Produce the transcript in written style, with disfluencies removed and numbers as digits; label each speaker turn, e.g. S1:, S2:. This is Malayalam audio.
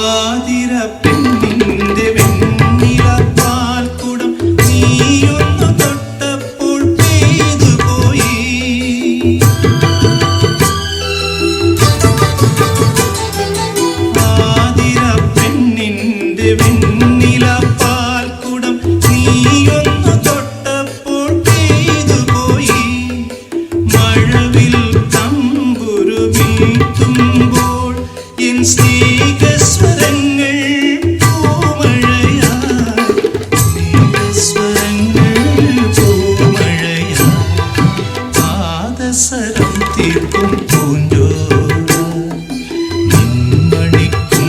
S1: ആതിര പെണ്ണിന്റെ വെണ്ണില പാൽക്കുടം നീയൊന്നു തൊട്ടപ്പോൾ പെയ്തു പോയി. ആതിര പെണ്ണിന്റെ വെണ്ണില പാൽക്കുടം നീയൊന്നു തൊട്ടപ്പോൾ പെയ്തു പോയി. മഴവിൽ തമ്പുരു മീട്ടുമ്പോൾ എൻ സ്നേഹസ്വരങ്ങൾ പൂമഴയാ പാദസരം തീർക്കും പൂഞ്ചോല നിൻമണിക്കുമ്പിലിൽ